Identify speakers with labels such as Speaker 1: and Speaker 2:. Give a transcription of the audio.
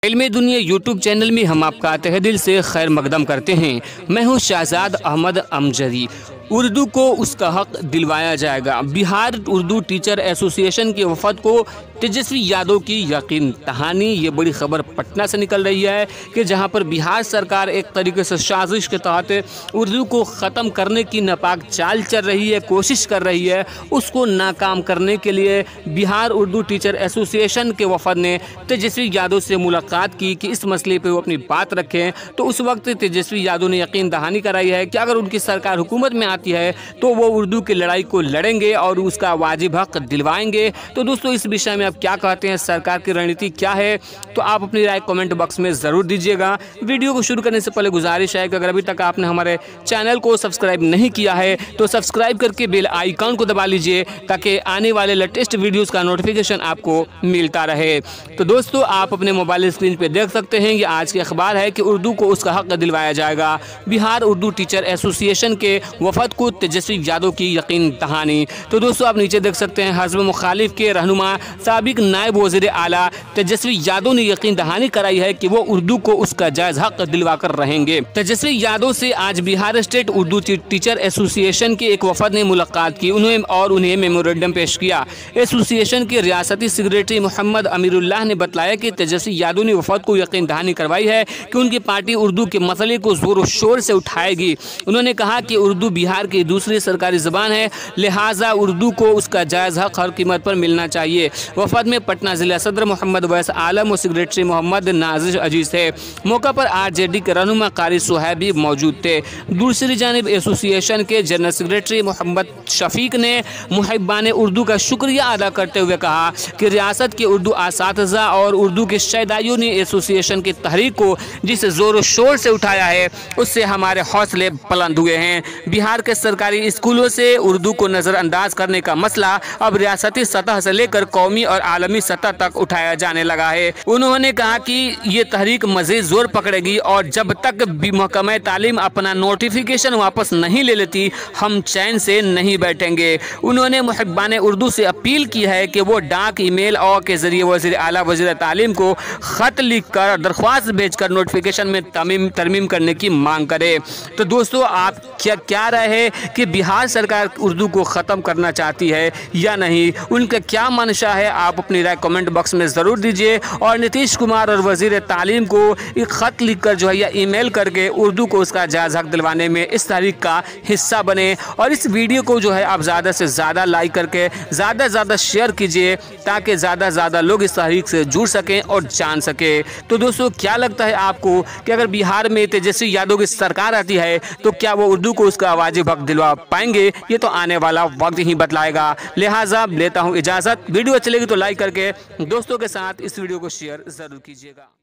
Speaker 1: इल्मे दुनिया YouTube channel में हम आपका तहे दिल से खैर मकदम करते हैं। मैं हूं शहजाद अहमद अमजरी। उर्दू को उसका हक दिलवाया जाएगा। बिहार उर्दू टीचर एसोसिएशन के वफद को तेजस्वी यादव की यकीन दहानी। ये बड़ी खबर पटना से निकल रही है कि जहां पर बिहार सरकार एक तरीके से साजिश के तहत उर्दू को ख़त्म करने की नापाक चाल चल रही है, कोशिश कर रही है। उसको नाकाम करने के लिए बिहार उर्दू टीचर एसोसिएशन के वफद ने तेजस्वी यादव से मुलाकात की कि इस मसले पर वो अपनी बात रखें। तो उस वक्त तेजस्वी यादव ने यकीन दहानी कराई है कि अगर उनकी सरकार हुकूमत में आती है तो वो उर्दू की लड़ाई को लड़ेंगे और उसका वाजिब हक दिलवाएंगे। तो दोस्तों, इस विषय में आप क्या कहते हैं, सरकार की रणनीति क्या है, तो आप अपनी राय कमेंट बॉक्स में ज़रूर दीजिएगा। वीडियो को शुरू करने से पहले गुजारिश है कि अगर अभी तक आपने हमारे चैनल को सब्सक्राइब नहीं किया है तो सब्सक्राइब करके बेल आइकन को दबा लीजिए ताकि आने वाले लेटेस्ट वीडियोज़ का नोटिफिकेशन आपको मिलता रहे। तो दोस्तों, आप अपने मोबाइल स्क्रीन पर देख सकते हैं, ये आज के अखबार है कि उर्दू को उसका हक दिलवाया जाएगा। बिहार उर्दू टीचर एसोसिएशन के वफद को तेजस्वी यादव की यकीन दहानी। तो दोस्तों, आप नीचे देख सकते हैं, हज़ब मुखालिफ के रहनुमा साबिक नायब वज़ीर आला तेजस्वी यादव ने यकीन दहानी कराई है कि वो उर्दू को उसका जायज़ हक दिलवा कर रहेंगे। तेजस्वी यादव से आज Bihar state Urdu teacher association के एक वफद ने मुलाकात की। उन्हें मेमोरेंडम पेश किया। एसोसिएशन के रियासती सेक्रेटरी मोहम्मद अमीरुल्लाह ने बताया कि तेजस्वी यादव ने वफद को यकीन दहानी करवाई है कि उनकी पार्टी उर्दू के मसले को जोर शोर से उठाएगी। उन्होंने कहा कि उर्दू बिहार की दूसरी सरकारी ज़बान है, लिहाजा उर्दू को उसका जायज़ हक हर कीमत पर मिलना चाहिए। वफद में पटना जिला सदर मोहम्मद वैस आलम और सेक्रेटरी मोहम्मद नाजिर अजीज़ थे। मौका पर आरजेडी के रहनुमा कारी सुहैब भी मौजूद थे। दूसरी जानिब एसोसिएशन के जनरल सेक्रेटरी मोहम्मद शफीक ने मुहिब्बान उर्दू का शुक्रिया अदा करते हुए कहा कि रियासत के उर्दू असातिज़ा और उर्दू के शहदाइयों ने एसोसिएशन की तहरीक को जिस ज़ोर शोर से उठाया है उससे हमारे हौसले बुलंद हुए हैं। बिहार के सरकारी स्कूलों से उर्दू को नज़रअंदाज करने का मसला अब रियासती सतह से लेकर कौमी और आलमी सतह तक उठाया जाने लगा है। उन्होंने कहा कि ये तहरीक मज़ीद जोर पकड़ेगी और जब तक महकमा तालीम अपना नोटिफिकेशन वापस नहीं ले लेती हम चैन से नहीं बैठेंगे। उन्होंने मुहिब्बान उर्दू से अपील की है कि वो डाक, ईमेल और के जरिए वज़ीर आला वज़ीर तालीम को ख़त लिख कर दरख्वास्त भेजकर नोटिफिकेशन में तरमीम करने की मांग करे। तो दोस्तों, आप क्या राय है कि बिहार सरकार उर्दू को ख़त्म करना चाहती है या नहीं? उनका क्या मंशा है? आप अपनी राय कमेंट बॉक्स में ज़रूर दीजिए और नीतीश कुमार और वज़ीर तालीम को एक ख़त लिखकर जो है या ईमेल करके उर्दू को उसका जायज़ हक दिलवाने में इस तहरीक का हिस्सा बने। और इस वीडियो को जो है आप ज़्यादा से ज़्यादा लाइक करके ज़्यादा से ज़्यादा शेयर कीजिए ताकि ज़्यादा से ज़्यादा लोग इस तहरीक से जुड़ सकें और जान सकें। तो दोस्तों, क्या लगता है आपको कि अगर बिहार में तेजस्वी यादव की सरकार आती है तो क्या वो उर्दू को उसका वाजिब हक दिलवा पाएंगे? ये तो आने वाला वक्त ही बतलाएगा। लिहाजा लेता हूँ इजाज़त। वीडियो अच्छी लगी तो लाइक करके दोस्तों के साथ इस वीडियो को शेयर ज़रूर कीजिएगा।